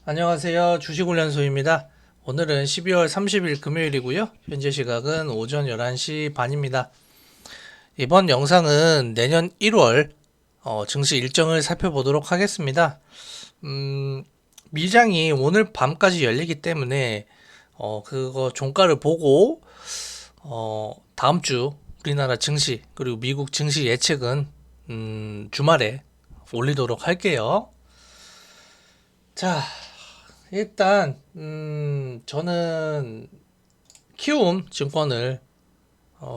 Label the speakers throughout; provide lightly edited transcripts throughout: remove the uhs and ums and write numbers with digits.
Speaker 1: 안녕하세요. 주식훈련소입니다. 오늘은 12월 30일 금요일이고요. 현재 시각은 오전 11시 반입니다. 이번 영상은 내년 1월 증시 일정을 살펴보도록 하겠습니다. 미장이 오늘 밤까지 열리기 때문에 그거 종가를 보고 다음 주 우리나라 증시 그리고 미국 증시 예측은 주말에 올리도록 할게요. 자, 일단 저는 키움 증권을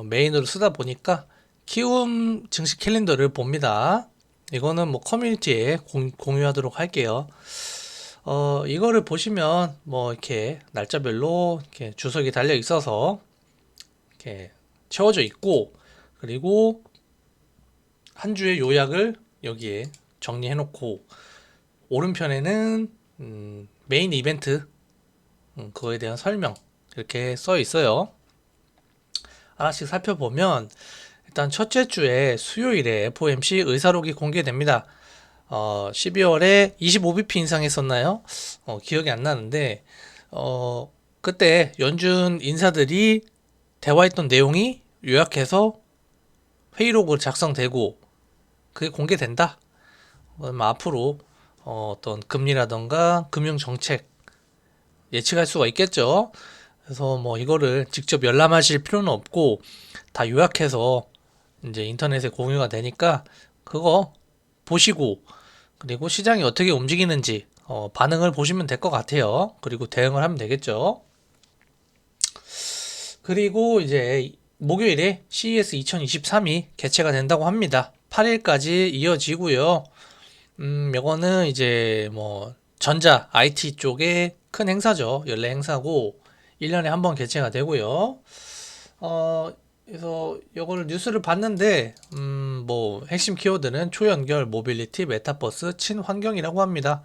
Speaker 1: 메인으로 쓰다 보니까 키움 증시 캘린더를 봅니다. 이거는 뭐 커뮤니티에 공유하도록 할게요. 이거를 보시면 뭐 이렇게 날짜별로 이렇게 주석이 달려 있어서 이렇게 채워져 있고, 그리고 한 주의 요약을 여기에 정리해 놓고, 오른편에는 메인 이벤트, 그거에 대한 설명 이렇게 써 있어요. 하나씩 살펴보면 일단 첫째 주에 수요일에 FOMC 의사록이 공개됩니다. 12월에 25bp 인상했었나요? 기억이 안 나는데 그때 연준 인사들이 대화했던 내용이 요약해서 회의록으로 작성되고 그게 공개된다. 그럼 앞으로 어떤 금리라던가 금융 정책 예측할 수가 있겠죠. 그래서 뭐 이거를 직접 열람하실 필요는 없고 다 요약해서 이제 인터넷에 공유가 되니까 그거 보시고, 그리고 시장이 어떻게 움직이는지 반응을 보시면 될 것 같아요. 그리고 대응을 하면 되겠죠. 그리고 이제 목요일에 CES 2023이 개최가 된다고 합니다. 8일까지 이어지고요. 요거는 이제 뭐 전자 IT 쪽의 큰 행사죠. 연례 행사고 1년에 한 번 개최가 되고요. 그래서 요거를 뉴스를 봤는데 뭐 핵심 키워드는 초연결, 모빌리티, 메타버스, 친환경이라고 합니다.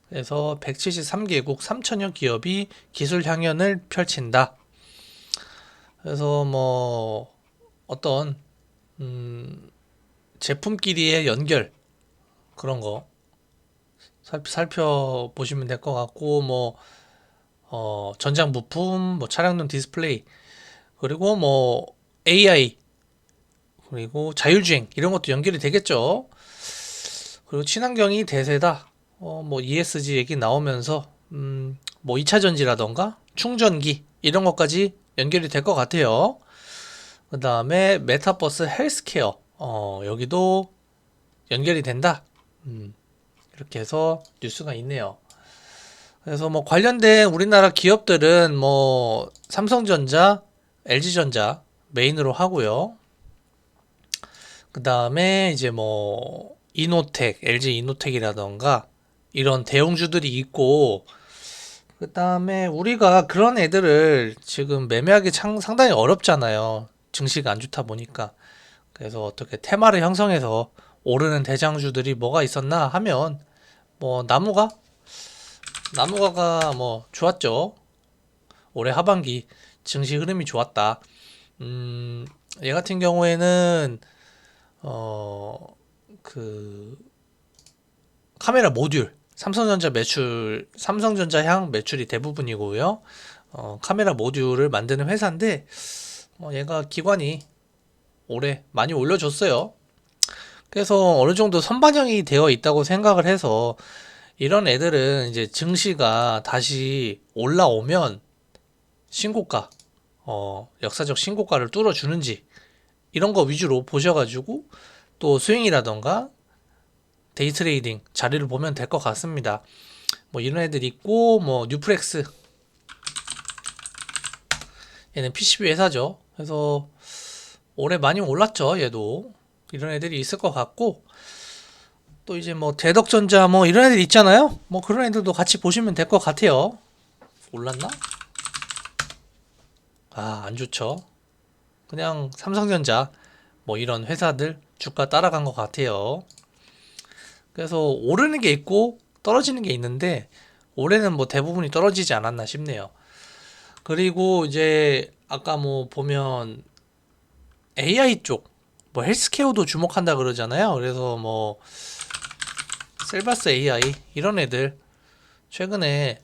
Speaker 1: 그래서 173개국 3천여 기업이 기술 향연을 펼친다. 그래서 뭐 어떤 제품끼리의 연결, 그런 거 살펴보시면 될 것 같고, 뭐 전장 부품, 뭐 차량용 디스플레이, 그리고 뭐 AI, 그리고 자율주행 이런 것도 연결이 되겠죠. 그리고 친환경이 대세다. 뭐 ESG 얘기 나오면서 뭐 2차 전지라던가 충전기 이런 것까지 연결이 될 것 같아요. 그 다음에 메타버스 헬스케어, 여기도 연결이 된다. 이렇게 해서 뉴스가 있네요. 그래서 뭐 관련된 우리나라 기업들은 뭐 삼성전자, LG전자 메인으로 하고요. 그 다음에 이제 뭐 이노텍, LG 이노텍이라던가 이런 대형주들이 있고, 그 다음에 우리가 그런 애들을 지금 매매하기 상당히 어렵잖아요. 증시가 안 좋다 보니까. 그래서 어떻게 테마를 형성해서 오르는 대장주들이 뭐가 있었나 하면 뭐 나무가가 뭐 좋았죠. 올해 하반기 증시 흐름이 좋았다. 얘 같은 경우에는 어 그 카메라 모듈, 삼성전자향 매출이 대부분이고요. 카메라 모듈을 만드는 회사인데 얘가 기관이 올해 많이 올려줬어요. 그래서 어느 정도 선반영이 되어 있다고 생각을 해서 이런 애들은 이제 증시가 다시 올라오면 신고가, 역사적 신고가를 뚫어주는지 이런 거 위주로 보셔가지고 또 스윙이라던가 데이 트레이딩 자리를 보면 될 것 같습니다. 뭐 이런 애들 있고, 뭐 뉴프렉스, 얘는 PCB 회사죠. 그래서 올해 많이 올랐죠. 얘도 이런 애들이 있을 것 같고, 또 이제 뭐 대덕전자 뭐 이런 애들 있잖아요. 뭐 그런 애들도 같이 보시면 될 것 같아요. 올랐나? 안 좋죠. 그냥 삼성전자 뭐 이런 회사들 주가 따라간 것 같아요. 그래서 오르는 게 있고 떨어지는 게 있는데 올해는 뭐 대부분이 떨어지지 않았나 싶네요. 그리고 이제 아까 뭐 보면 AI 쪽, 뭐 헬스케어도 주목한다 그러잖아요. 그래서 뭐 셀바스 AI 이런 애들 최근에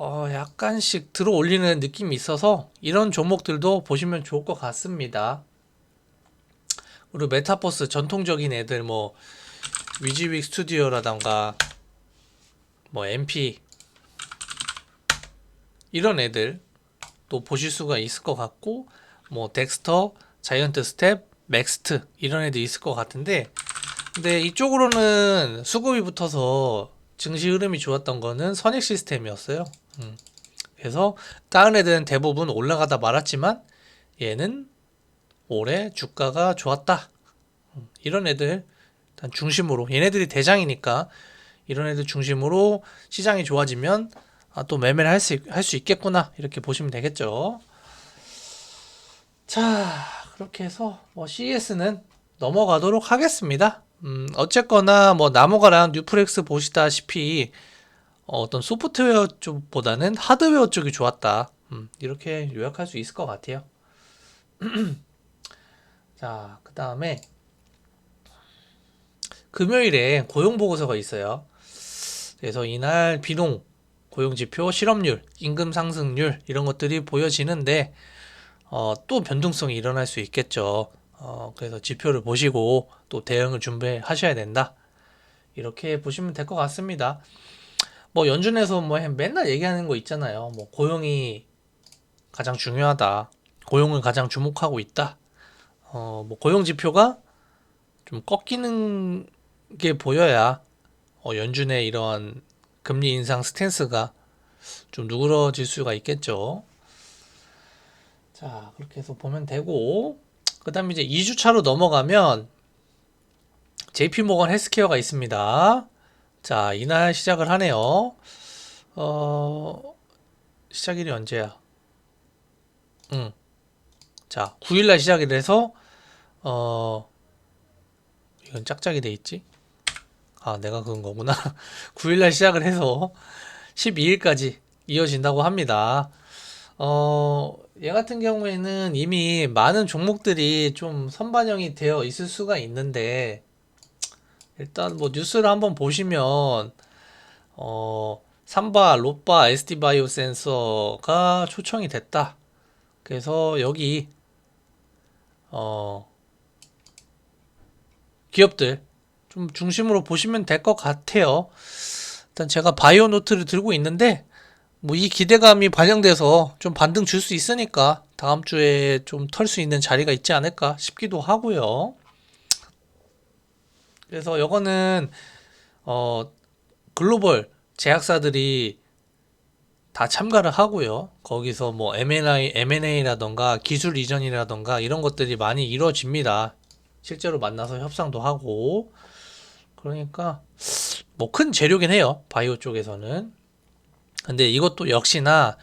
Speaker 1: 약간씩 들어 올리는 느낌이 있어서 이런 종목들도 보시면 좋을 것 같습니다. 그리고 메타버스 전통적인 애들 뭐 위지윅 스튜디오라던가 뭐 MP 이런 애들 또 보실 수가 있을 것 같고, 뭐 덱스터, 자이언트 스텝, 맥스트 이런 애들 있을 것 같은데, 근데 이쪽으로는 수급이 붙어서 증시 흐름이 좋았던 거는 선익 시스템이었어요. 그래서 다른 애들은 대부분 올라가다 말았지만 얘는 올해 주가가 좋았다. 이런 애들 일단 중심으로, 얘네들이 대장이니까 이런 애들 중심으로 시장이 좋아지면 또 매매를 할 수 있겠구나 이렇게 보시면 되겠죠. 자, 그렇게 해서 뭐 CES는 넘어가도록 하겠습니다. 어쨌거나 뭐 나무가랑 뉴프렉스 보시다시피 어떤 소프트웨어 쪽보다는 하드웨어 쪽이 좋았다. 이렇게 요약할 수 있을 것 같아요. 자, 그 다음에 금요일에 고용보고서가 있어요. 그래서 이날 비농, 고용지표, 실업률, 임금 상승률 이런 것들이 보여지는데 또 변동성이 일어날 수 있겠죠. 그래서 지표를 보시고 또 대응을 준비하셔야 된다. 이렇게 보시면 될 것 같습니다. 뭐 연준에서 뭐 맨날 얘기하는 거 있잖아요. 뭐 고용이 가장 중요하다. 고용을 가장 주목하고 있다. 뭐 고용 지표가 좀 꺾이는 게 보여야 연준의 이러한 금리 인상 스탠스가 좀 누그러질 수가 있겠죠. 자, 그렇게 해서 보면 되고, 그 다음에 이제 2주차로 넘어가면 JP모건 헬스케어가 있습니다. 자, 이날 시작을 하네요. 시작일이 언제야? 자, 9일날 시작이 돼서, 이건 짝짝이 돼 있지? 내가 그런 거구나. 9일날 시작을 해서 12일까지 이어진다고 합니다. 얘 같은 경우에는 이미 많은 종목들이 좀 선반영이 되어 있을 수가 있는데, 일단 뭐 뉴스를 한번 보시면, 삼바, 로빠, SD바이오 센서가 초청이 됐다. 그래서 여기, 어, 기업들 좀 중심으로 보시면 될 것 같아요. 일단 제가 바이오 노트를 들고 있는데, 뭐 이 기대감이 반영돼서 좀 반등 줄 수 있으니까 다음 주에 좀 털 수 있는 자리가 있지 않을까 싶기도 하고요. 그래서 이거는 글로벌 제약사들이 다 참가를 하고요. 거기서 뭐 M&A라던가 기술 이전이라던가 이런 것들이 많이 이루어집니다. 실제로 만나서 협상도 하고. 그러니까 뭐 큰 재료긴 해요. 바이오 쪽에서는. 근데 이것도 역시나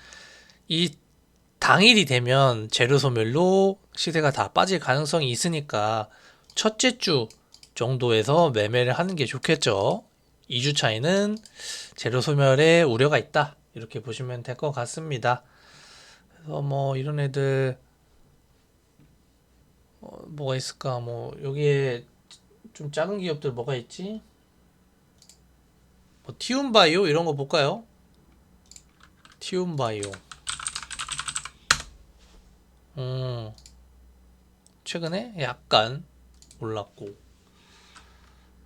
Speaker 1: 이 당일이 되면 재료 소멸로 시세가 다 빠질 가능성이 있으니까 첫째 주 정도에서 매매를 하는 게 좋겠죠. 2주 차이는 재료 소멸에 우려가 있다. 이렇게 보시면 될 것 같습니다. 그래서 뭐 이런 애들 뭐가 있을까? 뭐 여기에 좀 작은 기업들 뭐가 있지? 뭐 티움바이오 이런 거 볼까요? 티움바이오. 최근에 약간 올랐고,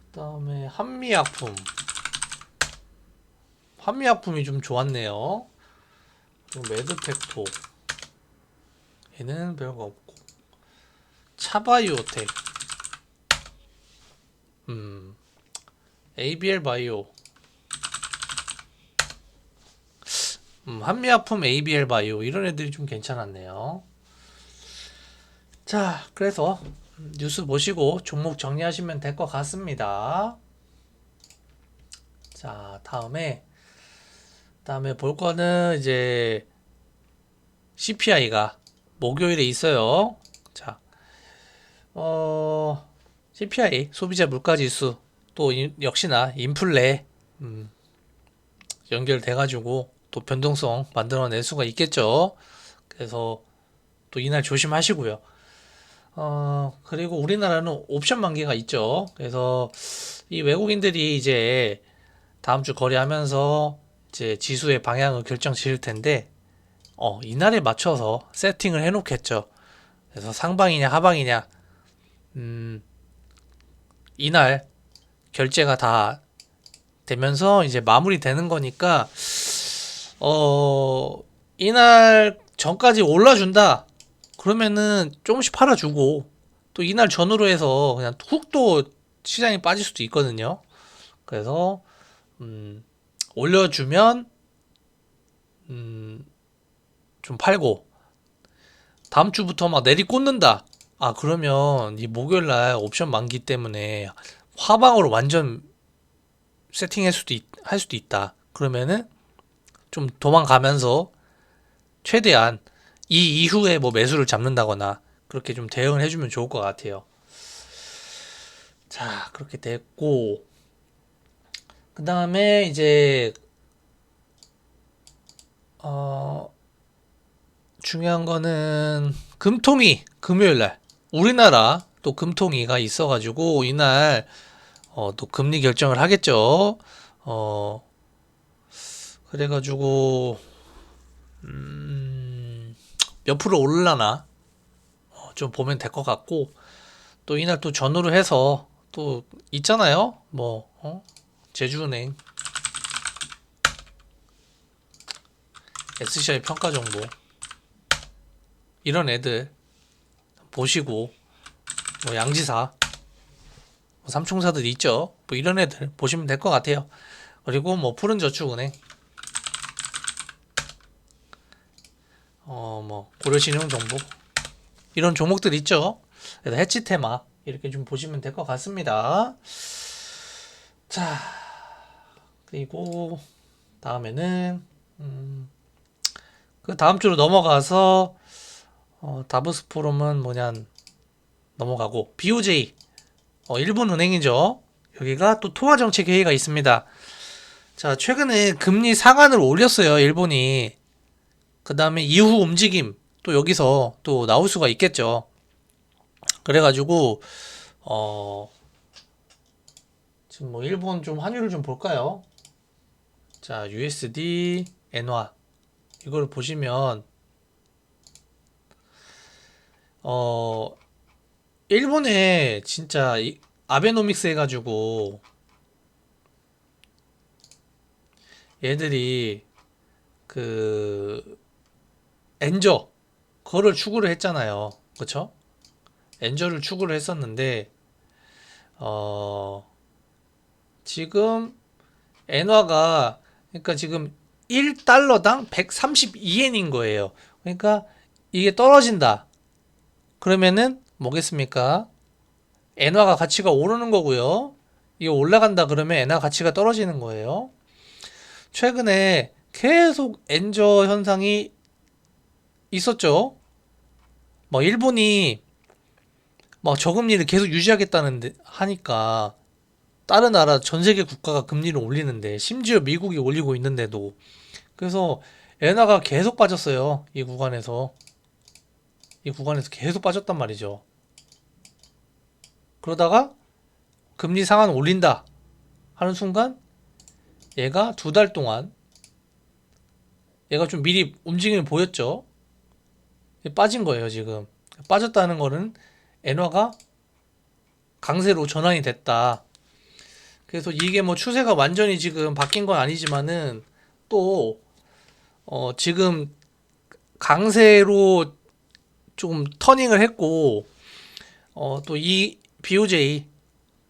Speaker 1: 그다음에 한미약품. 한미약품이 좀 좋았네요. 그리고 매드텍토. 얘는 별거 없고. 차바이오텍. ABL 바이오. 한미약품 ABL 바이오. 이런 애들이 좀 괜찮았네요. 자, 그래서 뉴스 보시고 종목 정리하시면 될 것 같습니다. 자, 다음에 볼 거는 이제 CPI가 목요일에 있어요. 자, CPI 소비자 물가지수 또 역시나 인플레 연결돼가지고 또 변동성 만들어낼 수가 있겠죠. 그래서 또 이날 조심하시고요. 그리고 우리나라는 옵션 만기가 있죠. 그래서 이 외국인들이 이제 다음 주 거래하면서 이제 지수의 방향을 결정 지을 텐데 이날에 맞춰서 세팅을 해 놓겠죠. 그래서 상방이냐 하방이냐 이날 결제가 다 되면서 이제 마무리되는 거니까 이날 전까지 올라준다 그러면은 조금씩 팔아주고, 또 이날 전후로 해서 그냥 훅 또 시장이 빠질 수도 있거든요. 그래서 올려주면 좀 팔고, 다음 주부터 막 내리꽂는다. 아, 그러면 이 목요일 날 옵션 만기 때문에 화방으로 완전 할 수도 있다. 그러면은 좀 도망가면서 최대한 이 이후에 뭐 매수를 잡는다거나 그렇게 좀 대응을 해주면 좋을 것 같아요. 자, 그렇게 됐고, 그 다음에 이제 어 중요한 거는 금통위 금요일 날 우리나라 또 금통위가 있어가지고 이날 또 금리 결정을 하겠죠. 어 그래가지고 몇 프로 오르려나 좀 보면 될 것 같고, 또 이날 또 전후로 해서 또 있잖아요. 뭐 제주은행, SCI 평가정보 이런 애들 보시고, 뭐 양지사, 뭐 삼총사들 있죠. 뭐 이런 애들 보시면 될 것 같아요. 그리고 뭐 푸른저축은행, 뭐 고려신용정보 이런 종목들 있죠. 그래서 해치 테마 이렇게 좀 보시면 될 것 같습니다. 자, 그리고 다음에는 그 다음 주로 넘어가서 다보스 포럼은 뭐냐 넘어가고, BOJ 일본 은행이죠. 여기가 또 통화정책 회의가 있습니다. 자, 최근에 금리 상한을 올렸어요, 일본이. 그 다음에 이후 움직임 또 여기서 또 나올 수가 있겠죠. 그래가지고 지금 뭐 일본 좀 환율을 좀 볼까요? 자, USD, 엔화 이걸 보시면 어 일본에 진짜 아베노믹스 해가지고 얘들이 그 엔저 그거를 추구를 했잖아요. 그쵸? 엔저를 추구를 했었는데 지금 엔화가, 그러니까 지금 1달러당 132엔인 거예요. 그러니까 이게 떨어진다. 그러면은 뭐겠습니까? 엔화가 가치가 오르는 거고요. 이게 올라간다 그러면 엔화 가치가 떨어지는 거예요. 최근에 계속 엔저 현상이 있었죠. 뭐 일본이 뭐 저금리를 계속 유지하겠다는 하니까 다른 나라 전 세계 국가가 금리를 올리는데, 심지어 미국이 올리고 있는데도, 그래서 엔화가 계속 빠졌어요. 이 구간에서 계속 빠졌단 말이죠. 그러다가 금리 상한 올린다 하는 순간 얘가 2달 동안 얘가 좀 미리 움직임을 보였죠. 빠진 거예요, 지금. 빠졌다는 거는 엔화가 강세로 전환이 됐다. 그래서 이게 뭐 추세가 완전히 지금 바뀐 건 아니지만은 또 지금 강세로 좀 터닝을 했고, 또 이 BOJ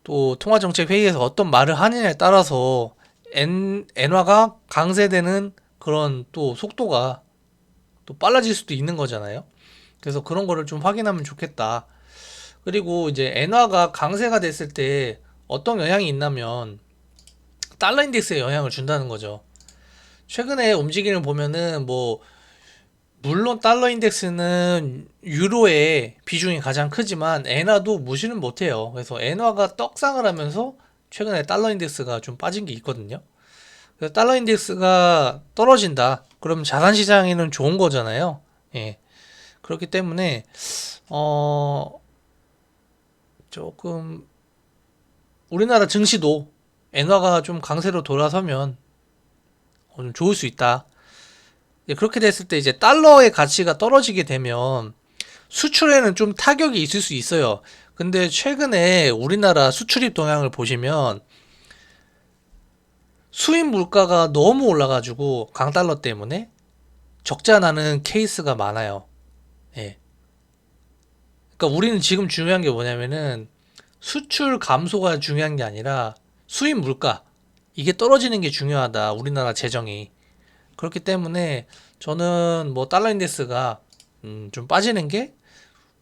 Speaker 1: 또 통화정책 회의에서 어떤 말을 하느냐에 따라서 엔화가 강세되는 그런 또 속도가 또 빨라질 수도 있는 거잖아요. 그래서 그런 거를 좀 확인하면 좋겠다. 그리고 이제 엔화가 강세가 됐을 때 어떤 영향이 있냐면 달러 인덱스에 영향을 준다는 거죠. 최근에 움직임을 보면은 뭐 물론 달러 인덱스는 유로의 비중이 가장 크지만 엔화도 무시는 못해요. 그래서 엔화가 떡상을 하면서 최근에 달러 인덱스가 좀 빠진 게 있거든요. 그래서 달러 인덱스가 떨어진다. 그럼 자산 시장에는 좋은 거잖아요. 예. 그렇기 때문에 조금 우리나라 증시도 엔화가 좀 강세로 돌아서면 좀 좋을 수 있다. 그렇게 됐을 때 이제 달러의 가치가 떨어지게 되면 수출에는 좀 타격이 있을 수 있어요. 근데 최근에 우리나라 수출입 동향을 보시면 수입 물가가 너무 올라가지고 강달러 때문에 적자 나는 케이스가 많아요. 예. 그러니까 우리는 지금 중요한 게 뭐냐면은 수출 감소가 중요한 게 아니라 수입 물가 이게 떨어지는 게 중요하다. 우리나라 재정이. 그렇기 때문에 저는 뭐 달러 인덱스가 좀 빠지는 게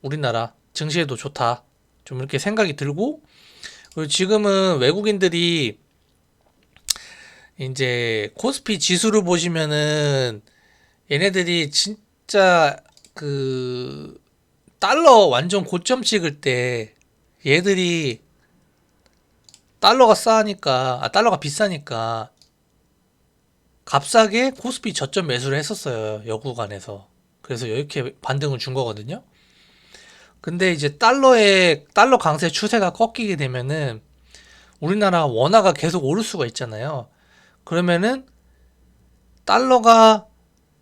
Speaker 1: 우리나라 증시에도 좋다. 좀 이렇게 생각이 들고 그리고 지금은 외국인들이 이제 코스피 지수를 보시면은 얘네들이 진짜 그 달러 완전 고점 찍을 때 얘들이 달러가 비싸니까 값싸게 코스피 저점 매수를 했었어요. 여구간에서. 그래서 이렇게 반등을 준 거거든요. 근데 이제 달러 강세 추세가 꺾이게 되면은 우리나라 원화가 계속 오를 수가 있잖아요. 그러면은 달러가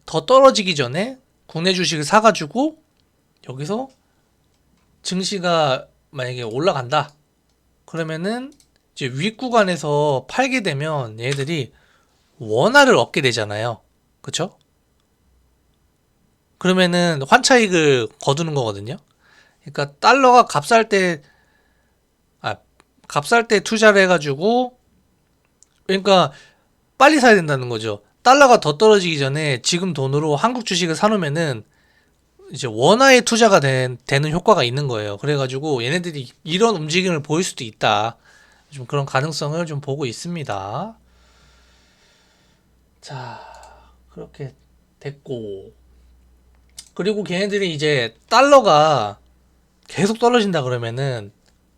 Speaker 1: 더 떨어지기 전에 국내 주식을 사가지고 여기서 증시가 만약에 올라간다. 그러면은 이제 윗구간에서 팔게 되면 얘들이 원화를 얻게 되잖아요. 그쵸? 그러면은 환차익을 거두는 거거든요. 그러니까 달러가 값살 때 투자를 해가지고 그러니까 빨리 사야 된다는 거죠. 달러가 더 떨어지기 전에 지금 돈으로 한국 주식을 사놓으면은 이제 원화에 투자가 되는 효과가 있는 거예요. 그래가지고 얘네들이 이런 움직임을 보일 수도 있다. 좀 그런 가능성을 좀 보고 있습니다. 자, 그렇게 됐고. 그리고 걔네들이 이제 달러가 계속 떨어진다 그러면은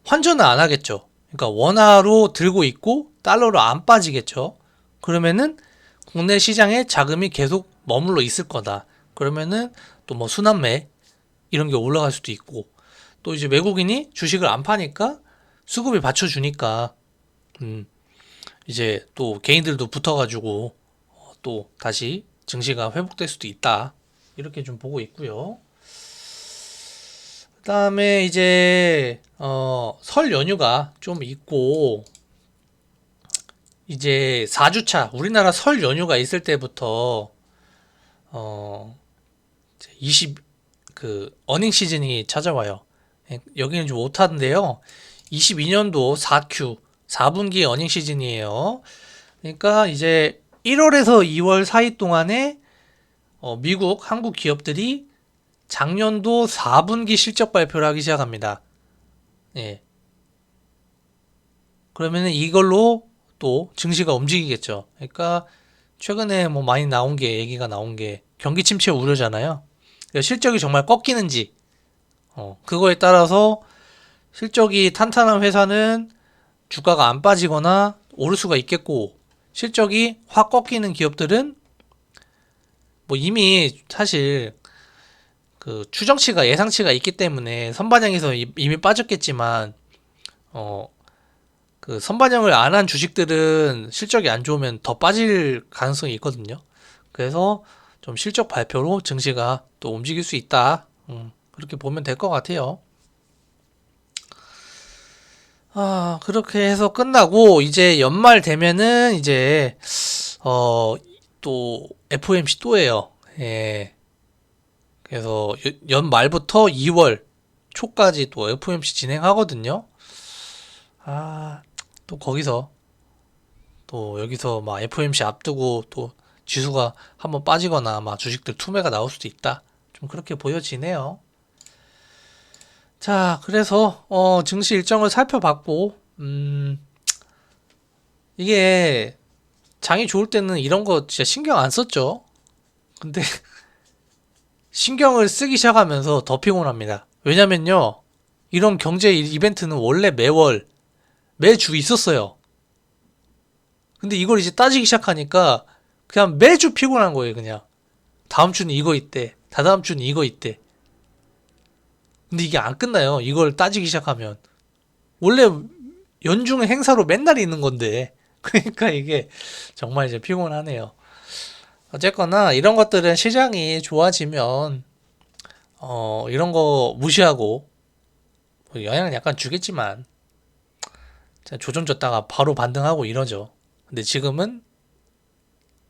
Speaker 1: 환전을 안 하겠죠. 그러니까 원화로 들고 있고 달러로 안 빠지겠죠. 그러면은 국내 시장에 자금이 계속 머물러 있을 거다. 그러면은 또 뭐 순환매 이런 게 올라갈 수도 있고 또 이제 외국인이 주식을 안 파니까 수급이 받쳐주니까 이제 또 개인들도 붙어가지고 또 다시 증시가 회복될 수도 있다. 이렇게 좀 보고 있고요. 그다음에 이제 설 연휴가 좀 있고 이제 4주차 우리나라 설 연휴가 있을 때부터 어 20 그 어닝 시즌이 찾아와요. 여기는 좀 오타인데요. 22년도 4Q 4분기 어닝 시즌이에요. 그러니까 이제 1월에서 2월 사이 동안에 미국, 한국 기업들이 작년도 4분기 실적 발표를 하기 시작합니다. 예. 그러면은 이걸로 또 증시가 움직이겠죠. 그러니까 최근에 뭐 많이 얘기가 나온 게 경기 침체 우려잖아요. 그러니까 실적이 정말 꺾이는지, 그거에 따라서 실적이 탄탄한 회사는 주가가 안 빠지거나 오를 수가 있겠고, 실적이 확 꺾이는 기업들은 뭐 이미 사실 그 추정치가 예상치가 있기 때문에 선반영에서 이미 빠졌겠지만, 그 선반영을 안 한 주식들은 실적이 안 좋으면 더 빠질 가능성이 있거든요. 그래서 좀 실적 발표로 증시가 또 움직일 수 있다. 그렇게 보면 될 것 같아요. 그렇게 해서 끝나고 이제 연말 되면은 이제 또 FOMC 또 해요. 예. 그래서 연말부터 2월 초까지 또 FOMC 진행하거든요. 또 거기서 또 여기서 막 FOMC 앞두고 또 지수가 한번 빠지거나 막 주식들 투매가 나올 수도 있다. 좀 그렇게 보여지네요. 자, 그래서 증시 일정을 살펴봤고 이게 장이 좋을 때는 이런 거 진짜 신경 안 썼죠. 근데 신경을 쓰기 시작하면서 더 피곤합니다. 왜냐면요. 이런 경제 이벤트는 원래 매주 있었어요. 근데 이걸 이제 따지기 시작하니까 그냥 매주 피곤한 거예요, 그냥. 다음 주는 이거 있대. 다다음 주는 이거 있대. 근데 이게 안 끝나요. 이걸 따지기 시작하면. 원래 연중 행사로 맨날 있는 건데. 그러니까 이게 정말 이제 피곤하네요. 어쨌거나 이런 것들은 시장이 좋아지면 이런 거 무시하고 뭐 영향을 약간 주겠지만 조정 줬다가 바로 반등하고 이러죠. 근데 지금은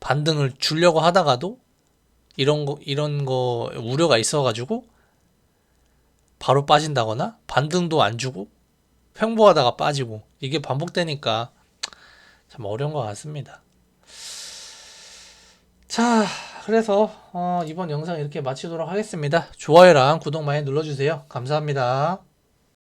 Speaker 1: 반등을 주려고 하다가도 이런 거 우려가 있어가지고 바로 빠진다거나 반등도 안 주고 횡보하다가 빠지고 이게 반복되니까 참 어려운 것 같습니다. 자, 그래서 이번 영상 이렇게 마치도록 하겠습니다. 좋아요랑 구독 많이 눌러주세요. 감사합니다.